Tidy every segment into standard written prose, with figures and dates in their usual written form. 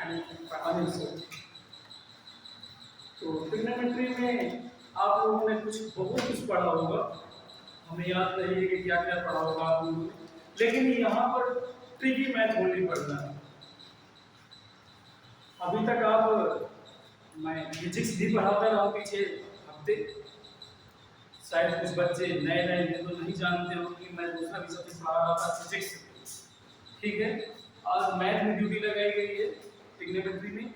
Anil sir. तो trigonometry में आप लोगों ने बहुत कुछ पढ़ा होगा, हमें याद नहीं है कि क्या क्या पढ़ा होगा आप लोगों ने, लेकिन यहाँ पर ट्रिगी मैथ ओनली पढ़ना है। अभी तक मैं फिजिक्स भी पढ़ाता रहा हूँ पीछे हफ्ते, शायद कुछ बच्चे नए नए हैं तो नहीं जानते हो कि मैं दूसरा विषय पढ़ा रहा था फिजिक्स, ठीक है। आज मैथ में ड्यूटी लगाई गई है ट्रिग्नोमेट्री में,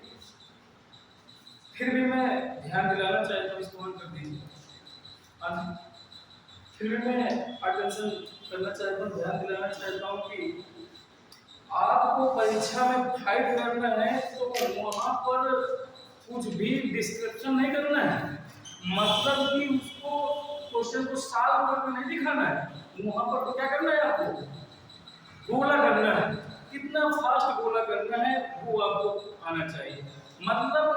फिर भी मैं ध्यान दिलाना चाहता हूँ, इसको ऑन कर दीजिए। फिर भी मैं अटेंशन करना चाहता हूँ, ध्यान दिलाना चाहता हूँ कि आपको परीक्षा में फाइट करना है तो वहाँ पर कुछ भी डिस्क्रिप्शन नहीं करना है, मतलब कि उसको क्वेश्चन को सॉल्व करके नहीं दिखाना है। वहाँ पर तो क्या करना है, आपको गोला करना है, कितना फास्ट गोला करना है वो आपको आना चाहिए। मतलब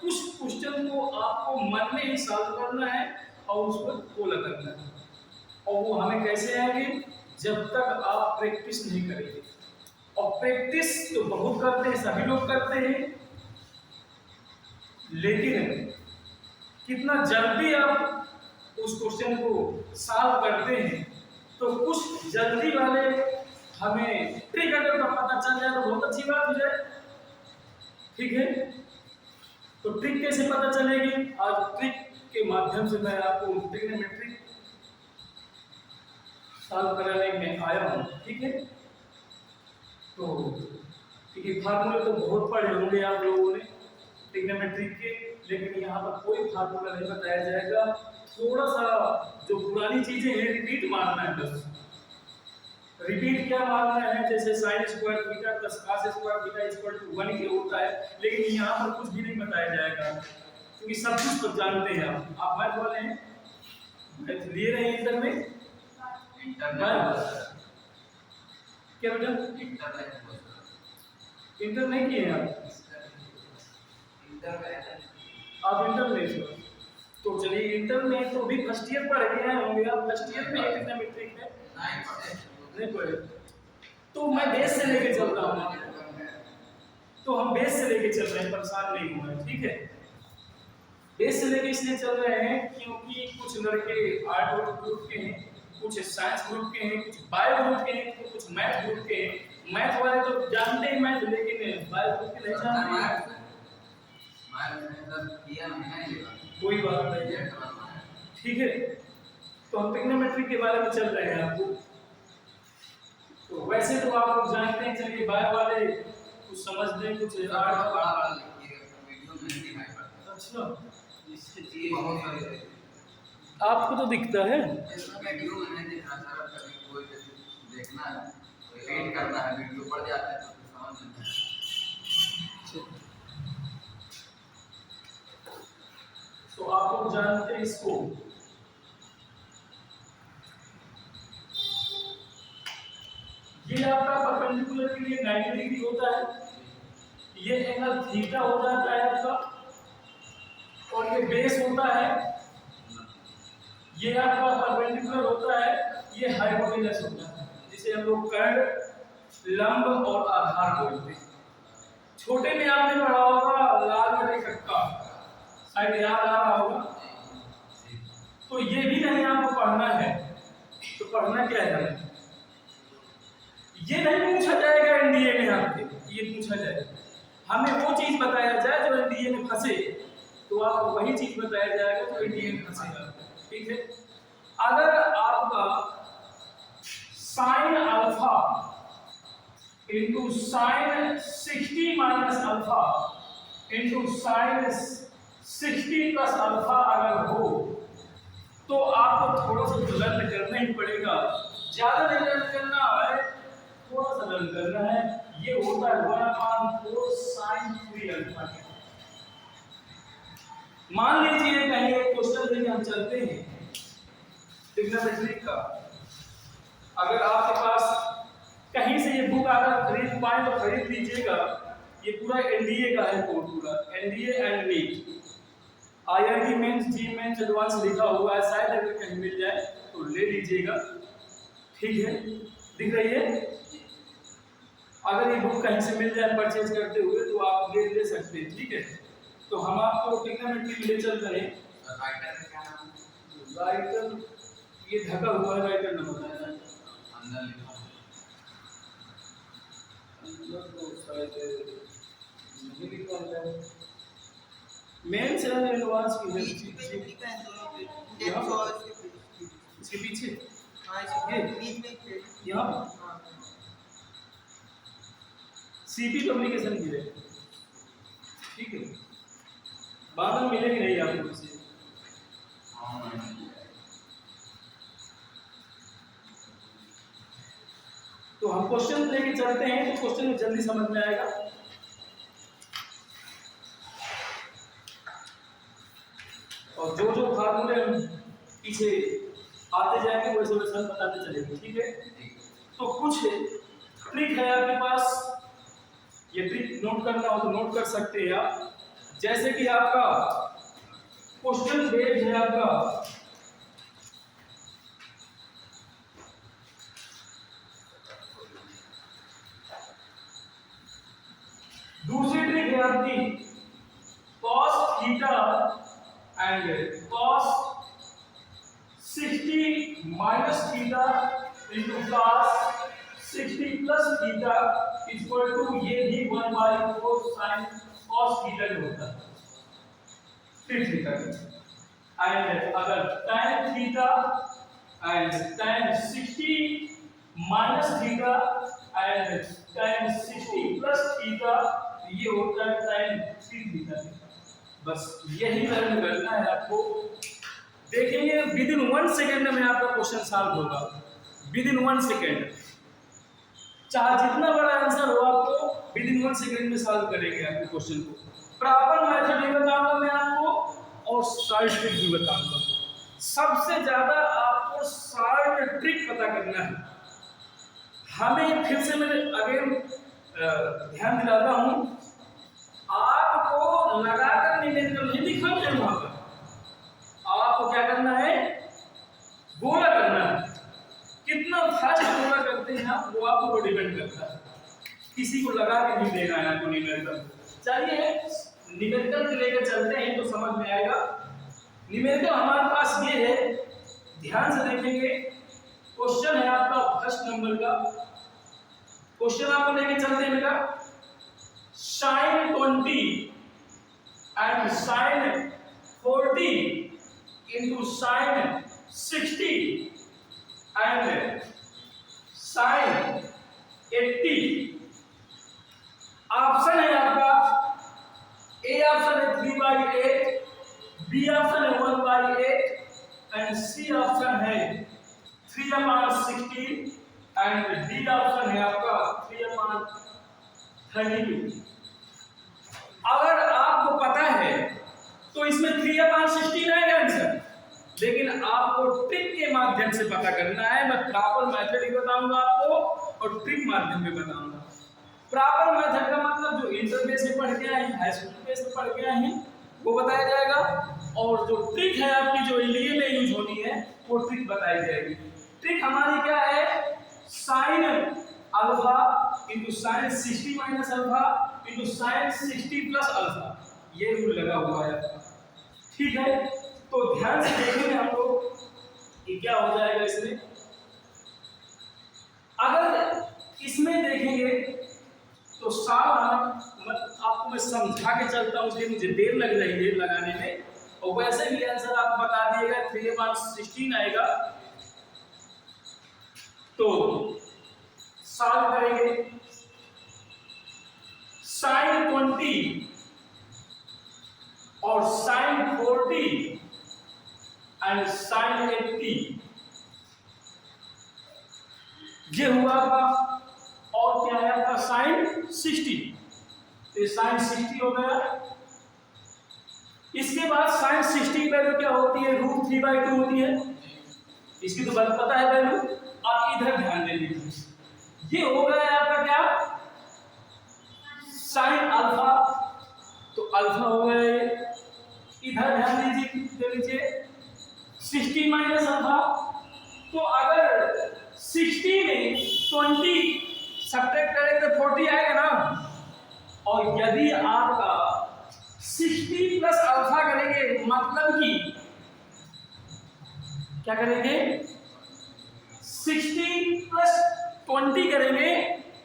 कुछ क्वेश्चन को आपको मन में ही सॉल्व करना है और उसको गोला करना है, और वो हमें कैसे आएंगे, जब तक आप प्रैक्टिस नहीं करेंगे। और प्रैक्टिस तो बहुत करते हैं, सभी लोग करते हैं, लेकिन कितना जल्दी आप उस क्वेश्चन को सॉल्व करते हैं। तो कुछ जल्दी वाले हमें ट्रिक अगर पता चल जाए तो बहुत अच्छी बात हो जाए, ठीक है। तो ट्रिक कैसे पता चलेगी, आज ट्रिक के माध्यम से मैं आपको ट्रिग्नोमेट्री सॉल्व कराने में आया हूँ, ठीक है। तो देखिए फार्मूले तो बहुत पढ़े होंगे आप लोगों ने ट्रिग्नोमेट्री के, लेकिन यहाँ पर कोई फार्मूला नहीं बताया जाएगा। थोड़ा सा जो पुरानी चीजें हैं रिपीट मारना है, बस रिपीट क्या मारना है, जैसे sine square theta plus cos square theta equal to 1 के होता है, लेकिन यहाँ पर कुछ भी नहीं बताया जाएगा, क्योंकि सब कुछ तो जानते हैं आप मैथ वाले हैं, मैथ लिए रहे इंटर में, क्या बेटा इंटर नहीं किए हैं आप इंटर में, तो चलिए इंटर में तो भी फर्स्ट ईयर पढ़ के आए होंगे आप, फर्स्ट ईयर में ट्रिग्नोमेट्री में नहीं पढ़े, तो मैं बेस से लेके चल रहा हूँ, तो हम बेस से लेके चल रहे हैं, परेशान नहीं हुए, ठीक है। बेस से लेके इसलिए चल रहे हैं क्योंकि कुछ लड़के आर्ट ग्रुप के हैं, कुछ साइंस ग्रुप के हैं, कुछ बायो ग्रुप के हैं, तो कुछ मैथ ग्रुप के हैं। मैथ वाले तो जानते हैं मैथ, लेकिन बायो ग्रुप के नहीं जानते, कोई बात नहीं है, ठीक है। तो हम ट्रिग्नोमेट्री के बारे में चल रहे हैं आपको, तो वैसे तो आप लोग जानते हैं, चलिए बायो वाले कुछ समझते हैं, कुछ अच्छा आपको तो दिखता है, तो आप लोग जानते हैं इसको, ये आपका परपेंडिकुलर के लिए 90 डिग्री होता है, ये एंगल थीटा हो जाता है आपका, और ये बेस होता है, ये आपका परपेंडिकुलर होता है, ये हाइपोटेनस होता है, जिसे हम लोग कर्ण लंब और आधार बोलते हैं। छोटे में आपने पढ़ा होगा लाल बटे कक्का, शायद याद आ रहा होगा, तो ये भी नहीं आपको पढ़ना है, तो पढ़ना क्या है, ये नहीं पूछा जाएगा एनडीए में आपके, ये पूछा जाएगा हमें वो चीज बताया जाए जो एनडीए में फंसे, तो आपको वही चीज बताया जाएगा जो एनडीए में फंसेगा, ठीक है। अगर आपका sign alpha into sine 60 minus alpha into sine 60 plus alpha अगर हो, तो आपको थोड़ा सा लर्न करना ही पड़ेगा, ज्यादा नहीं लर्न करना है, थोड़ा सा लर्न करना है। ये होता है 1/4 साइन 3 अल्फा। मान लीजिए कहीं एक क्वेश्चन लेके हम चलते हैं ट्रिग्नोमेट्री का, अगर आपके पास कहीं से ये बुक अगर खरीद पाए तो खरीद लीजिएगा, ये पूरा एनडीए का है, पूरा NDA and NEET, IIT mains, JEE mains, advance लिखा हुआ है, शायद अगर कहीं मिल जाए तो ले लीजिएगा, ठीक है। दिख रही है अगर ये बुक कहीं से मिल जाए परचेज करते हुए तो आप ले सकते हैं, ठीक है। तो हम आपको ट्रिग्नोमेट्री ले चल रहे हैं। राइटर का क्या नाम है? राइटर ये ढका हुआ है, राइटर न बताया अंदर लिखा है। अंदर तो शायद नहीं लिखा है। मेंस एंड एडवांस की है यहाँ पर, इसके पीछे ये यहाँ सीपी पब्लिकेशन की है, ठीक है। बाद में मिलेगी नहीं आपको इसे। तो हम क्वेश्चन लेके चलते हैं तो क्वेश्चन में जल्दी समझ में आएगा। और जो जो फार्मूले पीछे आते जाएंगे वैसे वैसे बताते चलेंगे, ठीक है। तो कुछ ट्रिक है आपके पास, ये ट्रिक नोट करना हो तो नोट कर सकते हैं आप। जैसे कि आपका क्वेश्चन बेस्ड है आपका दूसरी ट्रिक है आपकी cos theta and cos 60 minus theta into cos 60 plus theta equal to ये भी 1/4 sin cos थीटा जो होता है, फिर थीटा। एंड अगर tan theta and tan 60 minus theta and tan 60 plus theta ये होता है tan 3 थीटा। बस यही लर्न करना है आपको। देखेंगे विद इन 1 सेकेंड में आपका क्वेश्चन सॉल्व होगा, विद इन 1 सेकेंड। चाहे जितना बड़ा आंसर हो आपको विद इन 1 सेकेंड में सॉल्व करेंगे आपके क्वेश्चन को। प्रॉपर मेथड भी बताऊंगा मैं आपको और शॉर्ट ट्रिक भी बताऊंगा। सबसे ज्यादा आपको शॉर्ट ट्रिक पता करना है। हमें फिर से मैं अगेन ध्यान दिलाता हूं, आपको लगाकर न्यूमेरिकल नहीं दिखाना है वहां पर। आपको क्या करना है, गोला करना है। कितना फास्ट गोला करते हैं आप वो आपको डिपेंड करता है, किसी को लगा के नहीं देना है आपको न्यूमेरिकल। चलिए न्यूमेरिकल लेकर चलते हैं तो समझ में आएगा। न्यूमेरिकल हमारे पास ये है, ध्यान से देखेंगे। क्वेश्चन है आपका फर्स्ट नंबर का क्वेश्चन, आपको लेके चलते हैं बेटा। sin 20 and sin 40 into sin 60 and sin 80। Option है आपका, ए ऑप्शन है 3/8, बी ऑप्शन है 1/8 एंड सी ऑप्शन है 3/16 एंड डी ऑप्शन है आपका 3/32। अगर आपको पता है तो इसमें 3/16 आएगा आंसर, लेकिन आपको ट्रिक के माध्यम से पता करना है। मैं प्रॉपर मेथड ही बताऊंगा आपको और ट्रिक माध्यम में बताऊंगा। प्रॉपर मेथड का मतलब जो इंटरफेस में पढ़ के आए हैं, हाई स्कूल बेस में पढ़ के आए हैं वो बताया जाएगा, और जो ट्रिक है आपकी जो एलडीए में यूज होनी है वो ट्रिक बताई जाएगी। ट्रिक हमारी क्या है, sin alpha into sin 60 minus alpha into sin 60 plus alpha, ये रूल लगा हुआ है, ठीक है। तो ध्यान से देखेंगे हम लोग कि क्या हो जाएगा इसमें। अगर इसमें देखेंगे तो आपको मैं समझा के चलता हूँ, इसलिए मुझे देर लग रही है देर लगाने में, और वैसे भी आंसर आपको बता दिएगा 3/16 आएगा। तो सॉल्व करेंगे। sin 20 और sin 40 एंड sin 80 ये हुआ आपका, और क्या है आपका sin 60, तो sin 60 हो गया। इसके बाद sin 60 की वैल्यू क्या होती है, √3/2 होती है, इसकी तो बात पता है वैल्यू। आप इधर ध्यान दे लीजिए, ये हो गया है आपका क्या, sin अल्फा, तो अल्फा हो गया ये। इधर ध्यान दीजिए 60 माइनस अल्फा, तो अगर 60 में 20 सब्ट्रैक्ट करेंगे तो 40 आएगा ना। और यदि आपका 60 प्लस अल्फा करेंगे, मतलब कि क्या करेंगे, 60 प्लस 20 करेंगे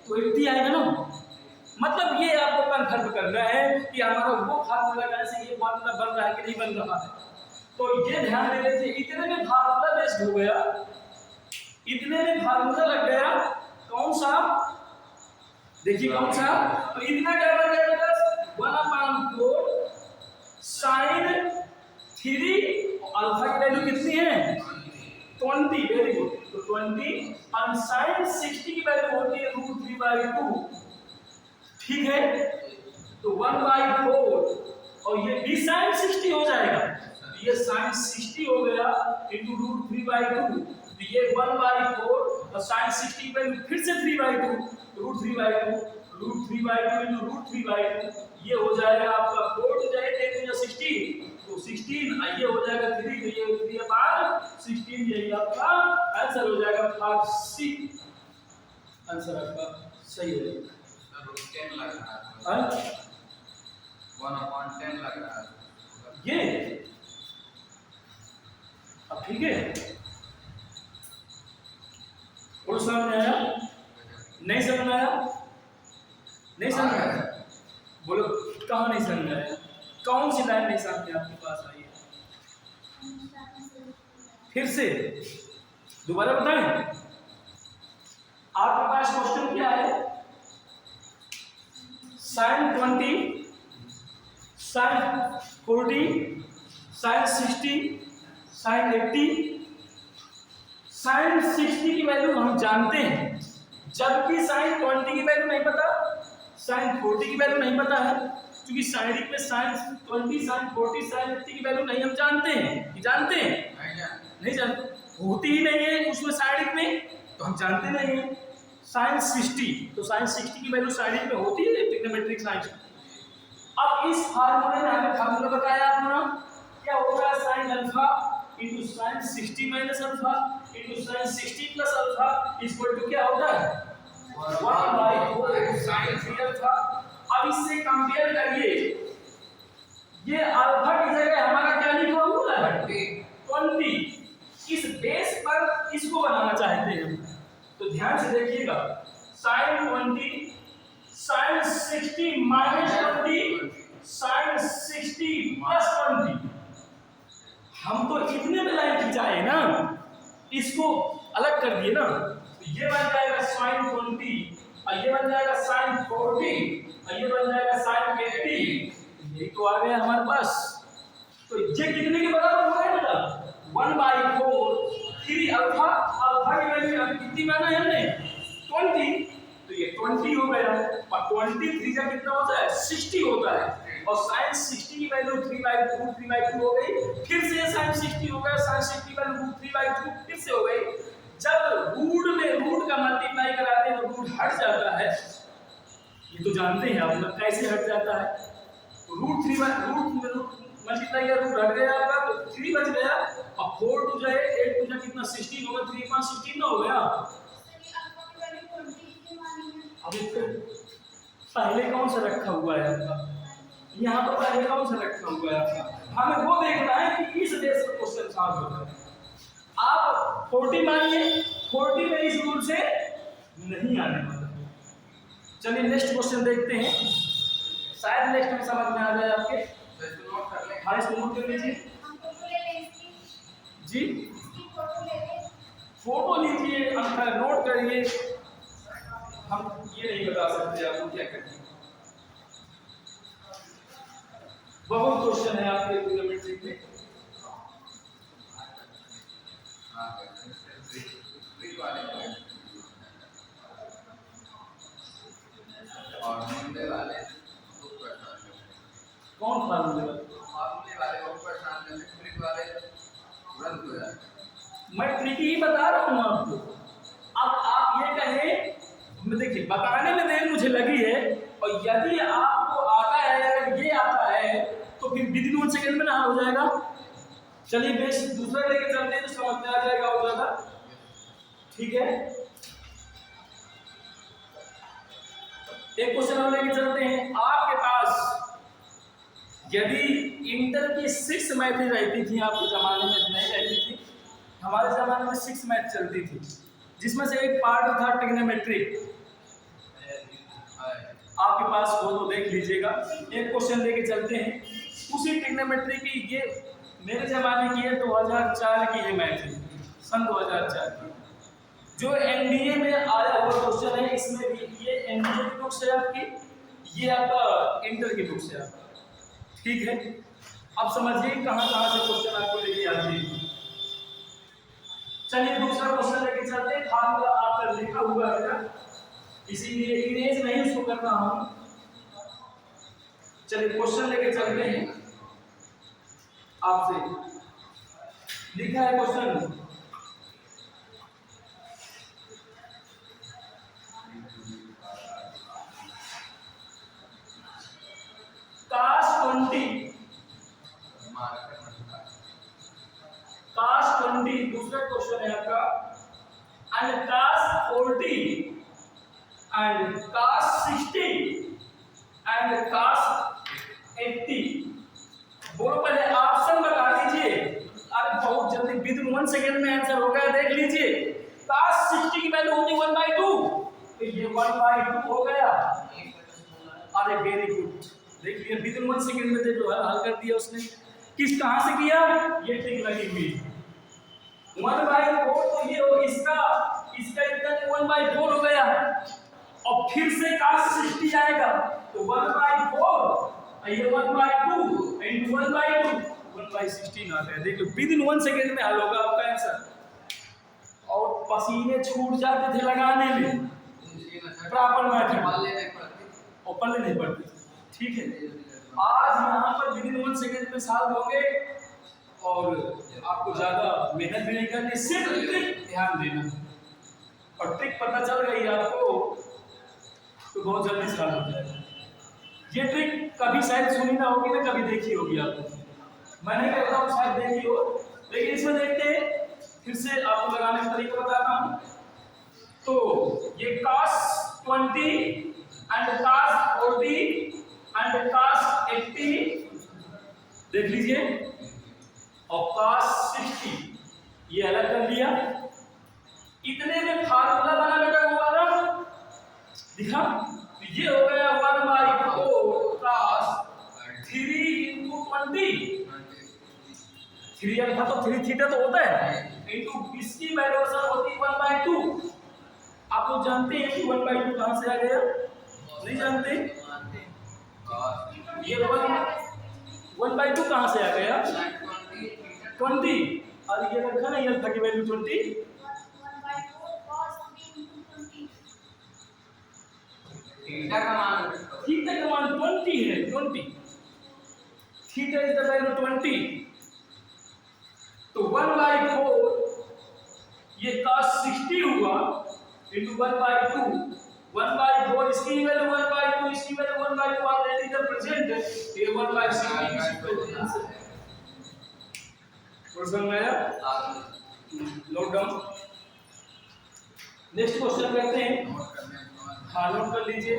तो 80 आएगा ना। मतलब ये आपको कंफर्म करना है कि हमारा वो फार्मूला कैसे ये फार्मूला बन रहा है कि नहीं बन रहा है। तो ये ध्यान दे लीजिए, इतने में फार्मूला बेस्ड हो गया, इतने में फार्मूला लग गया कौन सा, देखिए कौन सा। तो इतना क्या बन जाएगा, 1/4 साइन 3 अल्फा की वैल्यू कितनी है 20, वेरी गुड। तो 20 और साइन 60 की वैल्यू होती है √3/2, ठीक है। तो 1/4 और ये भी साइन 60 हो जाएगा, तो ये साइन 60 हो गया इंटू √3/2। तो ये 1/4 और साइन 60 की वैल्यू फिर से 3/2, √3/2 इंटू √3/2, ये हो जाएगा आपका 4 टू जाए 10 टू 16, तो 16 ये हो जाएगा 3, तो ये 3/16, यही आपका आंसर हो जाएगा पार्ट सी, आंसर आपका सही हो जाएगा। 10 लग रहा है, 1/10 लग रहा है ये। अब ठीक है, और समझ में आया, नहीं समझ में आया, नहीं समझ में आया, बोलो कहाँ नहीं समझ में आया, कौन सी लाइन नहीं समझ में आपके पास आई है, फिर से दोबारा बताएं। आपके पास क्वेश्चन क्या है, sine 20, sine 40, sine 60, sine 80। Sine 60 की वैल्यू हम जानते हैं, जबकि साइन 20 की वैल्यू नहीं पता, साइन 40 की वैल्यू नहीं पता है, क्योंकि साइडिक में साइन 20, साइन 40, साइन 80 की वैल्यू नहीं हम जानते हैं, जानते हैं नहीं जानते, होती ही नहीं है उसमें साइडिक में, तो हम जानते नहीं है। साइन 60, तो साइन 60 की वैल्यू साइडिक में होती है ट्रिग्नोमेट्रिक साइंस। अब इस फार्मूले में हमें फार्मूला बताया आपने, क्या होगा, sine alpha into sine 60 minus alpha into sine 60 plus alpha equal to क्या होता है 1/4 साइन 3 अल्फा। अब इससे कंपेयर करिए, ये अल्फा की जगह हमारा क्या लिखा हुआ है 20, इस बेस पर इसको बनाना चाहते हैं, तो ध्यान से देखिएगा, sine 20 sine 60 minus 20 sine 60 plus 20, हम तो इतने में लाइन खिंचाए ना, इसको अलग कर दिए ना, तो ये बन जाएगा साइन 20 और ये बन जाएगा साइन 40 और ये बन जाएगा साइन 80, ये तो आ गया हमारे पास। तो ये कितने के बराबर हो गया बेटा 1/4, 3 अल्फा, अल्फा की वैल्यू अभी कितनी माना है हमने 20, तो ये 20 हो गया, और 23 का कितना होता है 60 होता है, और साइन 60 की वैल्यू 3/2 हो गई, फिर से साइन 60 हो गया, साइन 60 की वैल्यू 3/2 फिर से हो गई। जब रूट में रूट का मल्टीप्लाई कराते हैं तो रूट हट जाता है, ये तो जानते हैं आप लोग कैसे हट जाता है, रूट मल्टीप्लाई या रूट हट गया आपका, तो 3 बच गया, और 4 टू जाए 8 टू जाए कितना 16 होगा, 3 5 16 ना हो गया। अभी पहले कौन सा रखा हुआ है आपका, यहाँ पर पहले कौन सा रखा हुआ है आपका, हमें वो देखना है कि इस बेस पर क्वेश्चन सॉल्व होता है। आप 40 मानिए, 40 में इस रूल से नहीं आने वाला। चलिए नेक्स्ट क्वेश्चन देखते हैं, शायद नेक्स्ट में समझ में आ जाए आपके, हाँ इसको नोट कर लीजिए जी, फोटो लीजिए, नोट करिए, हम ये नहीं बता सकते आपको क्या करना, बहुत क्वेश्चन है आपके ट्रिग्नोमेट्री में। और फार्मूले वाले कौन फार्मूले वाले बहुत परेशान करते हैं, ट्रिक वाले तुरंत हो जाते हैं। मैं ट्रिक ही बता रहा हूँ आपको। अब आप ये कहें, देखिए बताने में देर मुझे लगी है, और यदि आपको आता है, अगर ये आता है तो फिर विदिन 1 सेकंड में ना हो जाएगा। चलिए बेस दूसरा लेके चलते हैं तो समझ में आ जाएगा और ज्यादा, ठीक है। एक क्वेश्चन और लेके चलते हैं। आपके पास यदि इंटर की 6 मैथें रहती थी, आपके ज़माने में नहीं रहती थी, हमारे ज़माने में 6 मैथ चलती थी, जिसमें से एक पार्ट था ट्रिग्नोमेट्री। आपके पास हो तो देख लीजिएगा। एक क्वेश्चन लेके चलते हैं उसी ट्रिग्नोमेट्री की। ये मेरे ज़माने की है, 2004 की है मैथ, सन 2004 की। जो एनडीए में आया हुआ क्वेश्चन है, इसमें भी ये एनडीए की बुक से आपकी, ये आपका इंटर की बुक से आपका, ठीक है। अब समझिए कहाँ कहाँ से क्वेश्चन आपको लेके आते हैं। चलिए दूसरा क्वेश्चन लेके चलते हैं। फार्मूला आपका लिखा हुआ है ना, इसीलिए इरेज नहीं उसको करना हम। चलिए क्वेश्चन लेके चलते हैं आपसे। लिखा है क्वेश्चन, काश 20 दूसरा क्वेश्चन है आपका, एंड काश 40 एंड काश 60 एंड काश 80। बोलो पहले ऑप्शन बता दीजिए। अरे बहुत जल्दी, विद इन 1 सेकेंड में आंसर हो गया, देख लीजिए। काश 60 की वैल्यू होती 1/2, तो ये 1/2 हो गया। अरे वेरी गुड, देखिए विद इन 1 सेकेंड में देख लो हल कर दिया उसने। किस कहां से किया, ये ट्रिक लगी हुई 1/4, तो ये हो इसका इतना 1/4 हो गया। और फिर से काश 60 आएगा तो 1/4, ये 1/2 into 1/2, 1/16 आ गया। देख लो विद इन 1 सेकेंड में हल होगा आपका आंसर। और पसीने छूट जाते थे लगाने में, प्रॉपर मेथड और पल्ले नहीं पड़ते, ठीक है। आज यहाँ पर विद इन 1 सेकेंड में सॉल्व होंगे और आपको ज्यादा मेहनत भी नहीं करनी, सिर्फ ट्रिक ध्यान देना। और ट्रिक पता चल गई आपको तो बहुत जल्दी सॉल्व हो जाएगा। ये ट्रिक कभी शायद सुनी ना होगी ना, कभी देखी होगी आपको। मैं नहीं कहता हूँ शायद देखी हो, लेकिन इसमें देखते हैं, फिर से आपको लगाने का तरीका बताता हूँ। तो ये cos 20 and cos 40 and cos 80 देख लीजिए, और cos 60 ये अलग कर लिया। इतने में फार्मूला बना बेटा हुआ ना, दिखा, ये हो गया 1/4 cos 3 into 20। 3 अल्फा तो 3 थीटा तो होता है, इनटू इसकी वैल्यू सर होती 1/2। आप लोग जानते हैं कि 1/2 कहां से आ गया, नहीं जानते? ये 1/2 कहां से आ गया, 20, और ये रखा ना ये अल्फा की वैल्यू 20। थीटा का मान 20 है, 20 थीटा इज द वैल्यू 20। तो 1/4 ये cos 60 हुआ into 1/2, 1/4 इसकी वैल्यू 1/2, इसकी वैल्यू 1/2 ऑलरेडी द प्रेजेंट, ये 1/60 इसी प्रेजेंट से। और समझ आया, नोट डाउन। नेक्स्ट क्वेश्चन करते हैं, हाँ नोट कर लीजिए।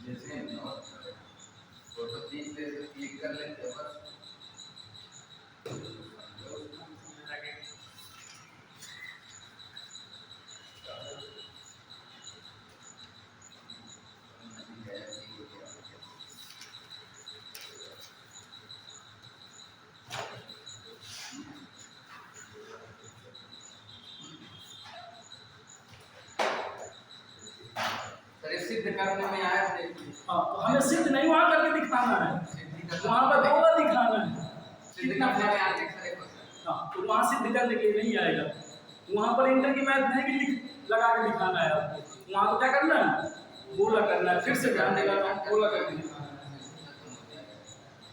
जैसे फोटो खींच ले तो क्लिक कर लेते हैं बस। सिद्ध करने में आया थे। हाँ, तो हमें सिद्ध नहीं वहां करके दिखाना है, वहां पर दोनों दिखाना है। सिद्ध करने में आते खड़े क्वेश्चन। हाँ, तो वहां सिद्ध करने के लिए नहीं आएगा, वहां पर इंटर की मैथ नहीं कि लिख लगा के दिखाना है आपको। वहां तो क्या करना है, बोला करना है। फिर से ध्यान देगा, बोला करके दिखाना है।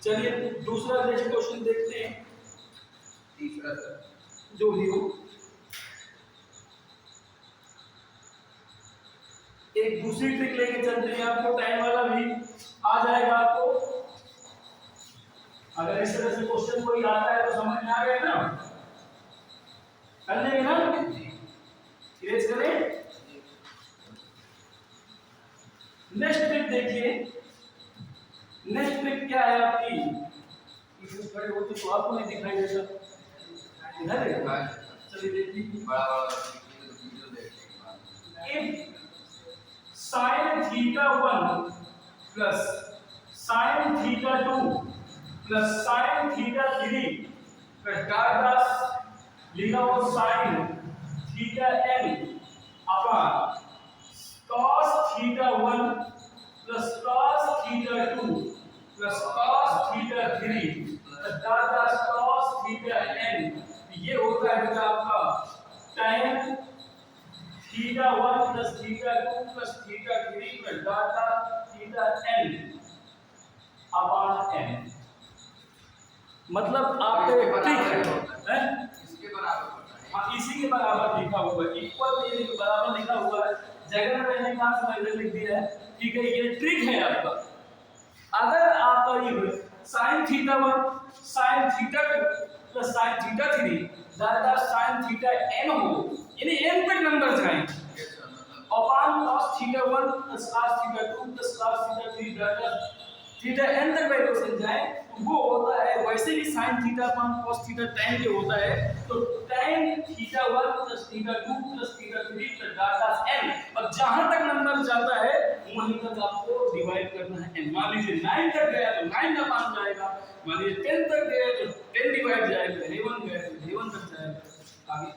चलिए दूसरा नेक्स्ट क्वेश्चन देखते हैं, तीसरा जो भी हो। एक दूसरी ट्रिक लेके चलते हैं, आपको टाइम वाला भी आ जाएगा आपको। अगर इस तरह से क्वेश्चन कोई आता है तो समझ में आ गया ना, कर लेंगे ना, इरेज करें। नेक्स्ट ट्रिक देखिए, नेक्स्ट ट्रिक क्या है आपकी, इसमें खड़े होते तो आपको नहीं दिखाई देता, इधर है, चलिए देखिए। If sin theta 1 plus sin theta 2 plus sin theta 3 plus data लिखा हो sin theta n upon cos theta 1 plus cos theta 2 plus cos theta 3 plus data cos theta n, ये होता है बेटा आपका tan theta 1 plus theta 2 plus theta 3 plus data theta n upon n। मतलब आपके trick है, इसके बराबर होता है। हाँ इसी के बराबर लिखा हुआ है, इक्वल ये बराबर लिखा हुआ है, जगह में मैंने कहा समझ लिख दिया है, ठीक है। ये ट्रिक है आपका। अगर आपका ये sin theta 1 sin theta 2 plus sin theta 3 data sin theta n हो, यानी n तक नंबर जाए, upon cos theta 1 plus cos theta 2 plus cos theta 3 data theta n तक वैल्यूशन जाए, तो वो होता है वैसे भी sin theta upon cos theta tan के होता है, तो tan theta 1 plus theta 2 plus theta 3 plus data n, और जहां तक नंबर जाता है वहीं तक आपको डिवाइड करना है n। मान लीजिए 9 तक गया तो 9 अपॉन जाएगा, मान लीजिए 10 तक गया तो 10 डिवाइड जाएगा, 11 गया तो 11 तक जाएगा। आगे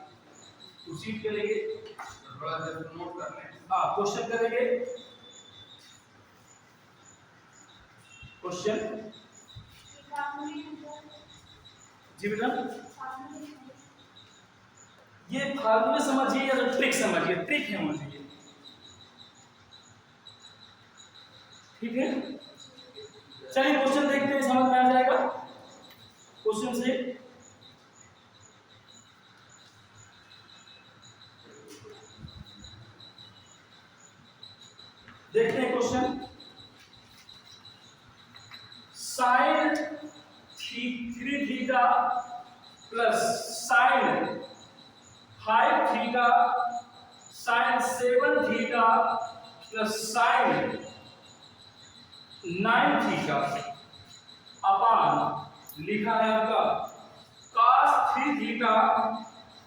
प्रोसीड करेंगे, थोड़ा सा नोट कर लें। हां क्वेश्चन करेंगे, क्वेश्चन जी बेटा, ये फार्मूले समझिए या ट्रिक समझिए, ट्रिक है समझिए, ठीक है। चलिए क्वेश्चन देखते हैं, समझ में आ जाएगा क्वेश्चन से। देखते हैं question, sin 3 theta plus sin 5 theta sin 7 theta plus sin 9 theta upon लिखा है आपका cos 3 theta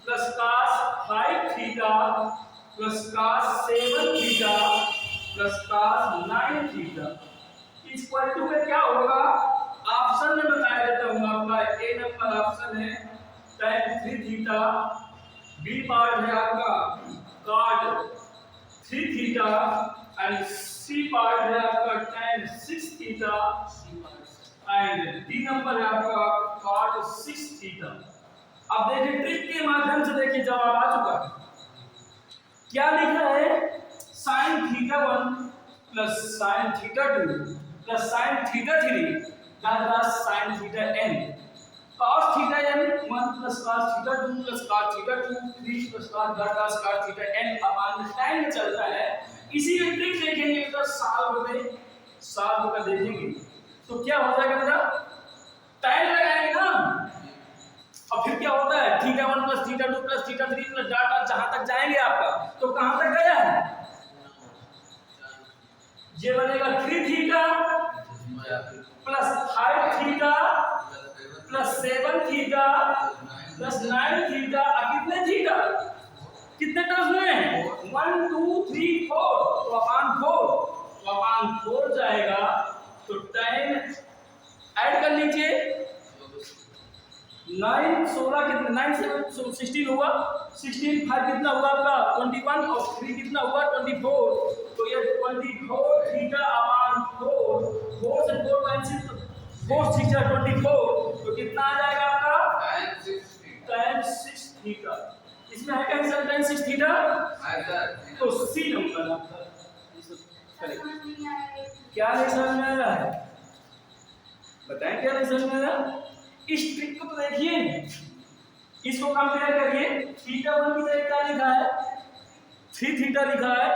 plus cos 5 theta plus cos 7 theta plus cos 9 theta equal to में क्या होगा, ऑप्शन में बताया देता हूं आपका। ए नंबर ऑप्शन है tan 3 थीटा, बी पार्ट है आपका cot 3 theta and C part है आपका tan 6 theta and D number है आपका cot 6 थीटा। अब देखिए ट्रिक के माध्यम से देखिए जवाब आ चुका है। क्या लिखा है, sin theta 1 plus sin theta 2 plus sin theta 3 data sin theta n, cos theta n 1 plus cos theta 2 plus cos theta 2 3 plus cos data cos theta n upon time में चलता है। इसी में ट्रिक देखेंगे इधर सॉल्व का देखेंगे तो क्या हो जाएगा बेटा, टाइम लगाएंगे ना, और फिर क्या होता है theta 1 plus theta 2 plus theta 3 plus data जहां तक जाएंगे आपका, तो कहां तक गया है, ये बनेगा 3 theta plus 5 theta plus 7 theta plus 9 theta, कितने थीटा, कितने टर्म्स में 1 2 3 4, तो अपॉन 4 जाएगा, तो टाइम ऐड कर लीजिए, 9 16 कितना, 9 7 16 हुआ, 16 5 कितना हुआ आपका 21 और 3 कितना हुआ 24, तो ये 24 थीटा अपॉन 4 से 4 कैंसिल, 4 6 24, तो कितना आ जाएगा आपका tan 6 थीटा। इसमें है कैंसिल tan 6 थीटा, तो सी नंबर आपका क्या नहीं समझ में आ रहा है, बताएं क्या नहीं समझ में आ रहा। इस ट्रिक को तो देखिए, इसको कंपेयर करिए, थीटा 1 की जगह क्या लिखा है 3 थीटा लिखा है,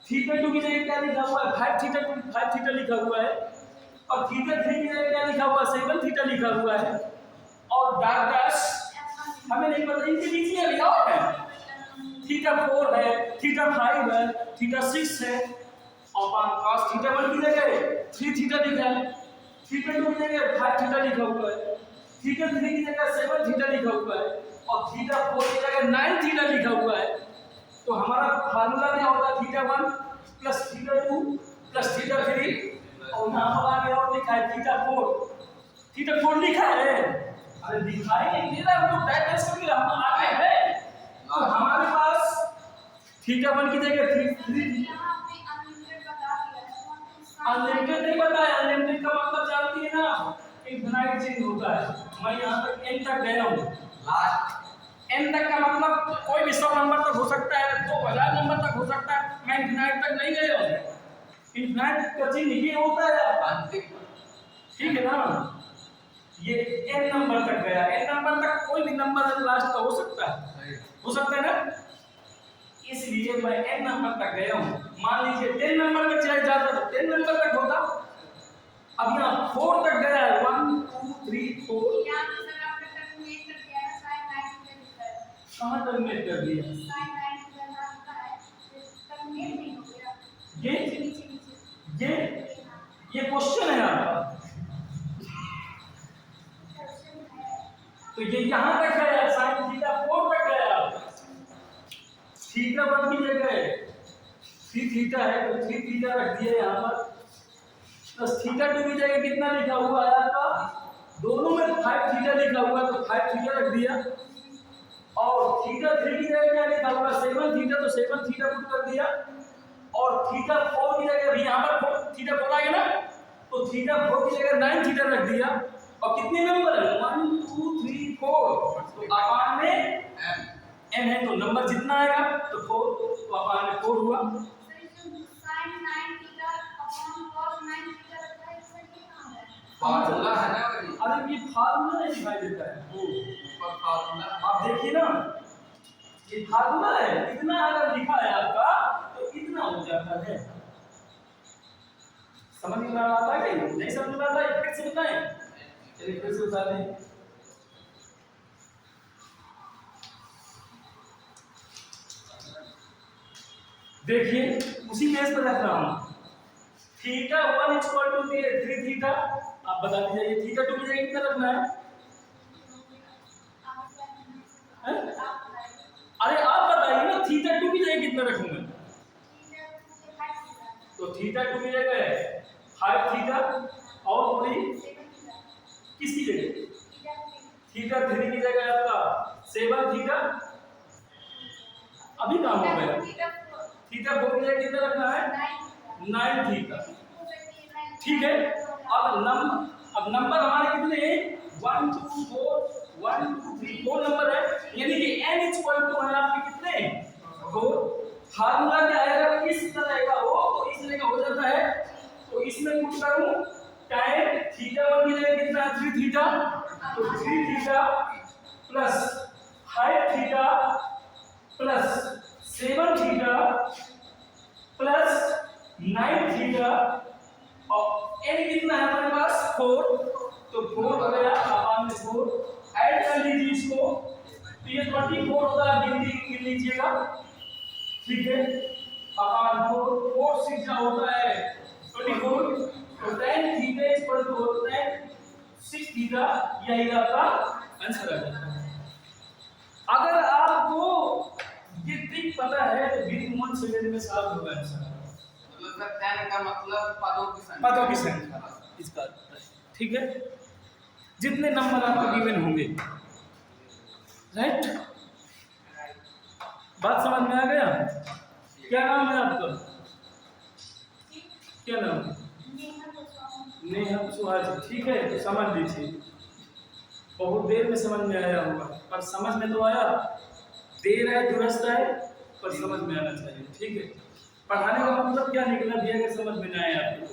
थीटा 2 की जगह क्या लिखा हुआ है 5 थीटा लिखा हुआ है, और थीटा 3 की जगह क्या लिखा हुआ है, सेकंड थीटा लिखा हुआ है। और डॉट डैश हमें नहीं पता इनके नीचे अभी और है, थीटा 4 है, थीटा 5 है, थीटा 6 है। और cos थीटा 1 की जगह 3 थीटा लिखा है, थीटा 2 की जगह 5 थीटा लिखा हुआ है, थीटा 3 की जगह 7 थीटा लिखा हुआ है, और थीटा 4 की जगह 9 थीटा लिखा हुआ है। तो हमारा फार्मूला क्या होगा, theta 1 plus theta 2 plus theta 3, और यहाँ पर आगे और लिखा है थीटा 4। थीटा 4 लिखा है, अरे दिखाई नहीं दे रहा, वो डायरेक्ट करके हम आगे है। तो हमारे पास थीटा 1 की जगह 3 अनलिमिटेड नहीं बताया, अनलिमिटेड का मतलब जानती है ना, इनफिनाइट चेंज होता है। मैं यहाँ तक n तक गया हूँ, n तक का मतलब कोई भी 100 नंबर तक हो सकता है, 2000 नंबर तक हो सकता है, मैं इनफिनाइट तक नहीं गया हूँ। इनफिनाइट का चिन्ह ये होता है, ठीक है ना, ये n नंबर तक गया, n नंबर तक कोई भी नंबर लास्ट का हो सकता है ना, इसलिए मैं n नंबर तक गया हूँ। मान लीजिए 10 नंबर तक चाहे जाता तो 10 नंबर तक होता, अब यहाँ 4 तक गया है, 1 2 3 4। कहाँ टर्मिनेट कर दिया, ये क्वेश्चन है आपका, तो ये यहाँ तक गया, साइन थीटा 4 तक गया। थीटा 1 की जगह 3 थीटा है तो 3 थीटा रख दिया यहाँ पर, प्लस थीटा 2 की जगह कितना लिखा हुआ है आपका, दोनों में 5 थीटा लिखा हुआ है तो 5 थीटा रख दिया। और थीटा 3 की जगह क्या लिखा हुआ है, 7 थीटा, तो 7 थीटा पुट कर दिया। और थीटा 4 की जगह भी यहाँ पर थीटा 4 आ गया ना, तो थीटा 4 की जगह 9 थीटा रख दिया। और कितने नंबर है, 1 2 3 4, तो अपान में n है, तो नंबर जितना आएगा तो 4, तो अपान में 4 हुआ। फार्मूला है ना वही, अरे ये फार्मूला नहीं दिखाई देता है, ऊपर फार्मूला आप देखिए ना, ये फार्मूला है, इतना अगर लिखा है आपका तो इतना हो जाता है। समझ में आता है कि नहीं समझ में आता है, फिर से बताएं, चलिए फिर से बता दें। देखिए उसी बेस पर रख रहा हूं, थीटा 1 इक्वल टू 3 थीटा, आप बता दीजिए ये थीटा 2 की जगह कितना रखना है? अरे आप बताइए ना, थीटा 2 की जगह कितना रखूंगा? तो थीटा 2 की जगह 5 थीटा, और पूरी किसकी जगह, थीटा 3 की जगह आपका 7 थीटा। अभी काम हो गया, थीटा 4 की जगह कितना रखना है, 9 थीटा, ठीक है। अब नंबर हमारे कितने हैं, 1 2 4 1 2 3 4 नंबर है, यानी कि n इक्वल टू है आपके कितने, 4। फार्मूला क्या है, अगर इस तरह का हो तो इस तरह का हो जाता है, तो इसमें पुट करूं tan थीटा 1 की जगह कितना है, 3 थीटा, तो 3 theta plus 5 theta plus 7 theta plus 9 theta, और n कितना है हमारे पास, 4, तो 4 हो गया, अपान में 4 ऐड कर लीजिए इसको, तो ये 24 होता है, गिन लीजिएगा, ठीक है। अपान 4 6 जा होता है 24, तो tan थीटा इक्वल टू होता है 6 थीटा, यही आपका आंसर आ जाता है। अगर आपको ये ट्रिक पता है तो विद 1 सेकंड में सॉल्व होगा आंसर, मतलब tan का मतलब पदों की संख्या इसका, ठीक है, जितने नंबर आपको गिवन होंगे, राइट। बात समझ में आ गया? क्या नाम है आपका, क्या नाम, नेहा सुहास, ठीक है, तो समझ लीजिए, बहुत देर में समझ में आया होगा, पर समझ में तो आया, देर है दुरुस्त है, पर समझ में आना चाहिए, ठीक है। पढ़ाने का मतलब क्या निकला भी अगर समझ में ना आए आपको,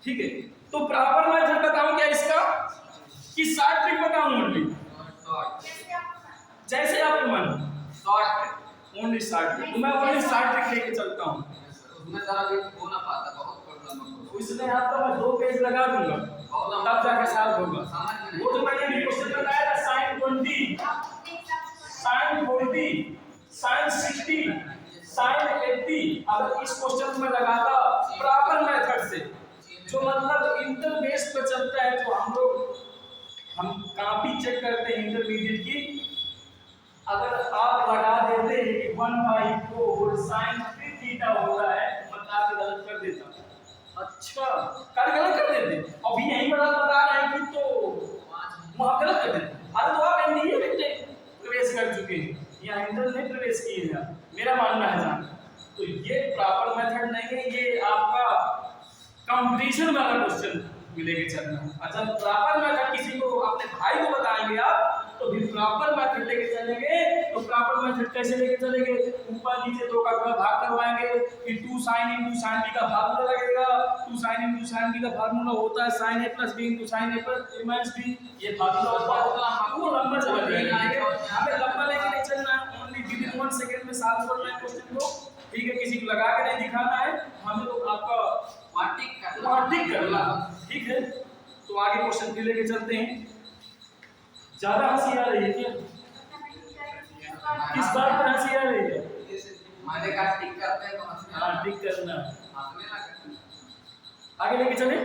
ठीक है। तो प्रॉपर मेथड बताऊं क्या इसका, कि शॉर्ट ट्रिक बताऊं ओनली, जैसे आपको मन, ओनली शॉर्ट ट्रिक, तो मैं ओनली शॉर्ट ट्रिक लेके चलता हूं, उसमें जरा भी हो ना पाता, बहुत प्रॉब्लम है। उसने आपका मैं 2 पेज लगा दूंगा तब जाके सॉल्व होगा। वो तो मैंने भी क्वेश्चन बताया था sin 20, sin 40, sin 60, sin 80। अगर इस क्वेश्चन में लगाता प्रॉपर मेथड से, जो मतलब इंटर बेस पर चलता है, जो हम कॉपी चेक करते हैं इंटरमीडिएट की, अगर आप लगा देते कि 1/4 sin 3 थीटा होता है, मतलब आप गलत कर देता। अच्छा, कर गलत कर देते, अभी यही बता रहे हैं कि तो वहां गलत कर देते। अरे तो आप एनडीए में प्रवेश कर चुके हैं या इंटर में प्रवेश किए हैं, मेरा मानना है जान। तो ये प्रॉपर मेथड नहीं है, ये आपका कंपटीशन वाला क्वेश्चन मिलेगा चलना। अच्छा, प्रॉपर मेथड किसी को अपने भाई को बताएंगे आप, तो फिर प्रॉपर मेथड लेके चलेंगे। तो प्रॉपर मेथड कैसे लेके चलेंगे? ऊपर नीचे 2 का भाग करवाएंगे, फिर 2 sin * sin b का फार्मूला लगेगा। 2 sin * sin b का फार्मूला होता है sin a + b * sin a + b। ये फार्मूला होता है, वो लंबा चला जाएगा। हमें लंबा लेके नहीं चलना है, ओनली विदिन 1 सेकंड में सॉल्व करना है क्वेश्चन को। ठीक है, किसी को लगा के नहीं दिखाना है, हमें तो आपका टिक करना। ठीक है, तो आगे क्वेश्चन फिर लेके चलते हैं। ज्यादा हंसी आ रही है क्या? किस बात पर हंसी आ रही है? हमारे का टिक करते हैं तो हंसने हाँ, टिक करना। हंसने लगा। आगे लेके चले,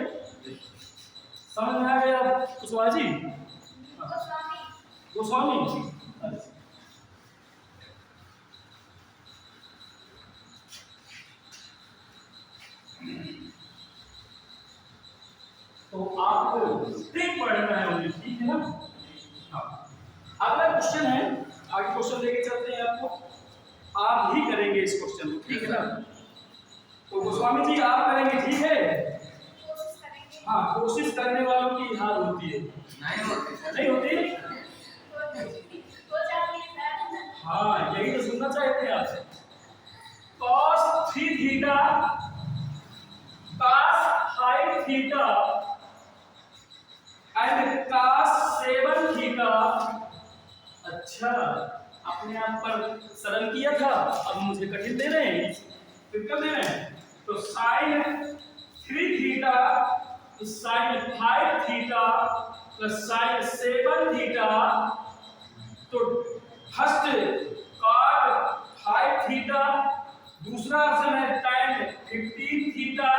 समझ में आ गया कुशवाहा जी? गोस्वामी। तो आपको ट्रिक पढ़ना है मुझे, ठीक है ना? अगला क्वेश्चन है, आगे क्वेश्चन लेके चलते हैं आपको। आप ही करेंगे इस क्वेश्चन को, ठीक है ना? तो गोस्वामी जी आप करेंगे, ठीक है? हाँ, कोशिश करने वालों की हार होती है, नहीं होती? हाँ, यही तो सुनना चाहते हैं आपसे। cos 3 theta, cos 5 theta and cos 7 theta. अच्छा, अपने आप पर सरल किया था, अब मुझे कठिन दे रहे हैं, फिर कब दे रहे हैं? तो sin 3 theta sin 5 theta plus sin 7 theta. तो फर्स्ट cot 5 थीटा, दूसरा ऑप्शन है tan 15 theta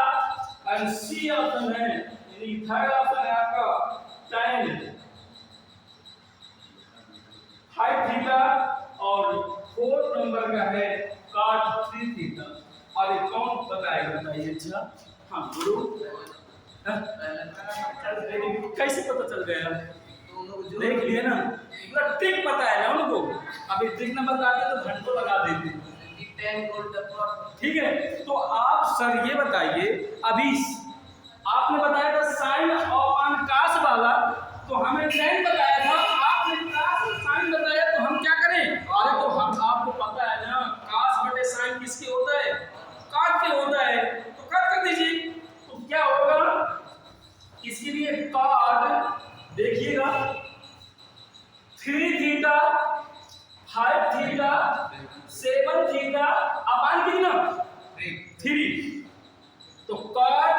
and C option है, यानी थर्ड ऑप्शन है आपका tan 5 थीटा और फोर्थ नंबर का है cot 3 थीटा। और ये कौन बताएगा बताइए? अच्छा, हाँ बोलो। कैसे पता चल गया? देख लिए ना, पूरा ट्रिक पता है ना उनको। अभी ट्रिक न बताते तो घंटों लगा देते। ठीक है, तो आप सर ये बताइए, अभी आपने बताया था साइन और कास वाला, तो हमें tan बताया था, आपने कास और साइन बताया, तो हम क्या करें? अरे तो हम, आपको पता है ना कास बटे साइन किसके होता है? काट के होता है, तो काट कर दीजिए। तो क्या होगा इसके लिए? काट देखिएगा 3 थीटा 5 थीटा 7 थीटा अपान कितना? 3। तो काट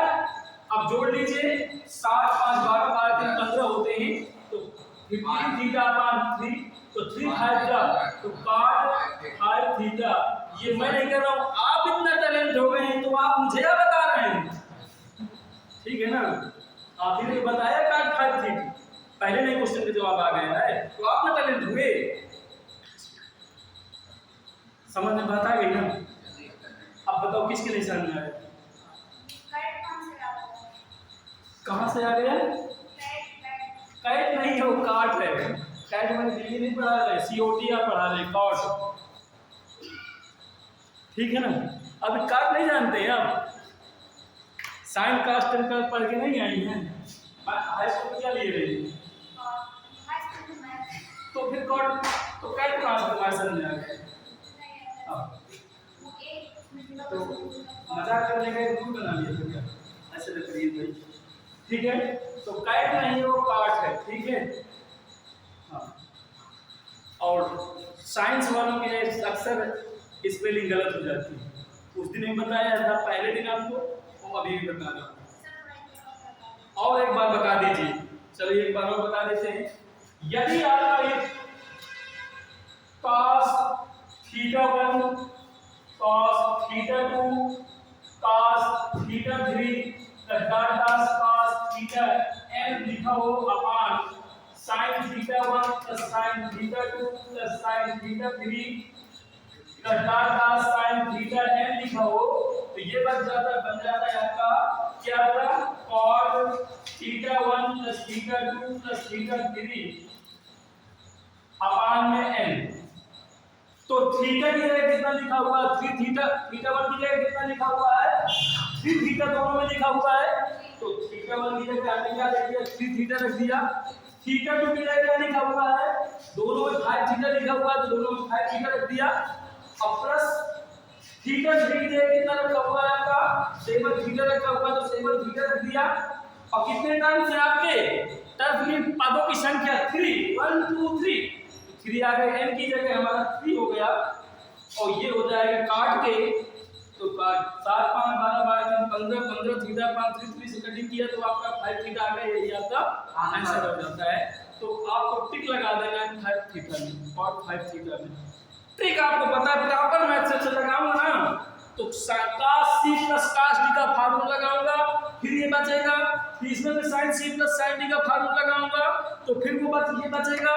अब जोड़ लीजिए, 7 5 12 12 3 15 होते हैं, तो 15 थीटा अपान 3, तो 3 5 जा, तो काट 5 थीटा। ये मैं नहीं कर रहा हूँ, आप इतना टैलेंट हो गए हैं तो आप मुझे क्या बता रहे हैं? ठीक है ना, आप ही ने बताया काट 5 थीटा, पहले नहीं क्वेश्चन का जवाब आ गया है, तो आप ना टैलेंट हुए। समझ में बात आ गई ना? अब बताओ किसके नहीं समझ में आया? कहाँ से आ गया? कैट नहीं है, वो काट है। कैट मैंने दिल्ली नहीं पढ़ा है, COT आप पढ़ा रहे, कॉट। ठीक है ना? अभी काट नहीं जानते हैं आप, साइन कास्ट पढ़ के नहीं आई हैं, हाई स्कूल क्या लिए रही? तो फिर कॉट, तो कैट कहाँ से तुम्हारे समझ आ गया? तो मजाक करने का एक रूल बना लिया तो क्या? ऐसे करिए भाई, ठीक है? तो कैट नहीं है, वो काट है, ठीक है? हाँ, और साइंस वालों के अक्सर स्पेलिंग गलत हो जाती है। उस दिन ही बताया था, पहले दिन आपको, और अभी भी बता रहा हूँ। और एक बार बता दीजिए, चलिए एक बार और बता देते हैं। यदि आपका ये cos θ1 cos θ2 cos θ3 cos θn लिखा हो अपान sin θ1 sin θ2 sin θ3 sin θn लिखा हो, तो ये बन जाता है आपका क्या होगा cos θ1 θ2 θ3 अपान में n। तो थीटा की जगह कितना लिखा हुआ है, 3 थीटा, θ1 की जगह कितना लिखा हुआ है, 3 थीटा दोनों में लिखा हुआ है। तो θ1 की जगह आपने क्या लिख दिया, 3 थीटा रख दिया। θ2 की जगह क्या लिखा हुआ है, दोनों में 5 थीटा लिखा हुआ है, तो दोनों में 5 थीटा रख दिया। अब प्लस θ3 की जगह कितना रखा हुआ है आपका, 7 थीटा रखा हुआ है, तो 7 थीटा रख दिया। और कितने टर्म्स हैं आपके, टर्म्स में पदों की संख्या 3 1 2 3, 3 आ गए, n की जगह हमारा 3 हो गया। और ये हो जाएगा काट के, तो 7 5 12 12 15 15 थीटा 5 3 3 से कटिंग किया तो आपका 5 थीटा आ गया, यही आपका आंसर हो जाता है। तो आपको टिक लगा देना है 5 थीटा में और 5 थीटा में। ट्रिक आपको पता है, प्रॉपर मैथड से लगाऊंगा ना, तो cos c plus cos d का फार्मूला लगाऊंगा, फिर ये बचेगा, फिर इसमें मैं sin c plus sin d का फार्मूला लगाऊंगा, तो फिर वो ये बचेगा,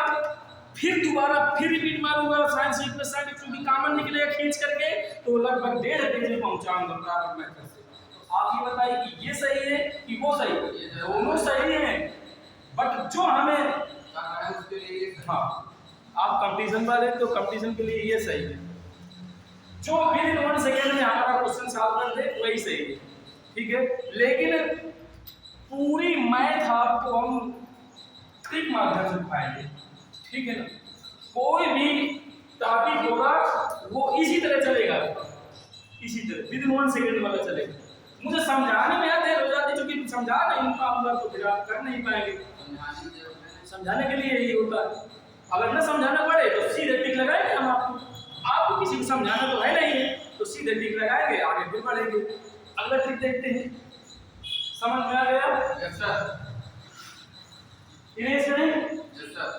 फिर दोबारा फिर रिपीट मारूंगा sin c plus sin d, क्योंकि कॉमन निकलेगा खींच करके, तो लगभग 1.5 पेज में पहुंचाऊंगा प्रॉपर मैथड से। तो आप ये बताइए कि ये सही है कि वो सही है, दोनों सही हैं, बट जो हमें उसके लिए हाँ आप कंपटीशन वाले, तो कंपटीशन के लिए ये सही है, जो विद इन 1 सेकेंड में हमारा क्वेश्चन सॉल्व कर दे वही सही है, ठीक है। लेकिन पूरी मैथ आपको हम ट्रिक माध्यम से सिखाएंगे, ठीक है ना। कोई भी टॉपिक होगा वो इसी तरह चलेगा, इसी तरह विद इन 1 सेकेंड वाला चलेगा। मुझे समझाने में देर हो जाती है, क्योंकि समझा नहीं पाऊंगा तो फिर आप कर नहीं पाएंगे। समझाने के लिए यही होता है, अगर न समझाना पड़े तो सीधे टिक लगाएंगे हम आपको किसी को समझाना तो है नहीं है, तो सीधे टिक लगाएंगे, आगे फिर बढ़ेंगे। अगला ट्रिक देखते हैं, समझ में आ गया? Yes sir. इरेज करें। Yes sir.